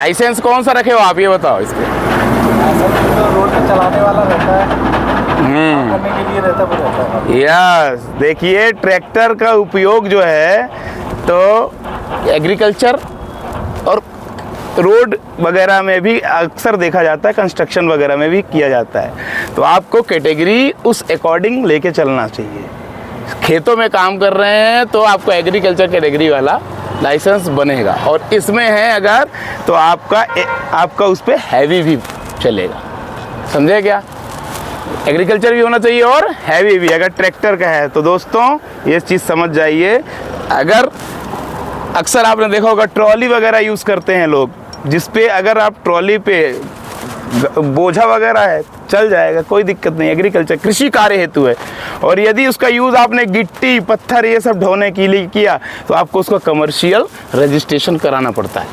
Licence कौन सा रखे हो आप, ये बताओ इसके। तो रोड पे चलाने वाला रहता है, काम करने के लिए रहता है। यस, देखिए ट्रैक्टर का उपयोग जो है तो एग्रीकल्चर और रोड वगैरह में भी अक्सर देखा जाता है, कंस्ट्रक्शन वगैरह में भी किया जाता है। तो आपको कैटेगरी उस अकॉर्डिंग लेके चलना चाहिए। खेतों में काम कर रहे हैं तो आपको एग्रीकल्चर कैटेगरी वाला लाइसेंस बनेगा, और इसमें है अगर तो आपका उस पर हैवी भी चलेगा, समझे क्या। एग्रीकल्चर भी होना चाहिए और हैवी भी अगर ट्रैक्टर का है। तो दोस्तों ये चीज़ समझ जाइए। अगर अक्सर आपने देखा होगा ट्रॉली वगैरह यूज़ करते हैं लोग, जिस पे अगर आप ट्रॉली पे बोझा वगैरह है चल जाएगा, कोई दिक्कत नहीं। एग्रीकल्चर कृषि कार्य हेतु है, और यदि उसका यूज़ आपने गिट्टी पत्थर ये सब ढोने के लिए किया तो आपको उसका कमर्शियल रजिस्ट्रेशन कराना पड़ता है।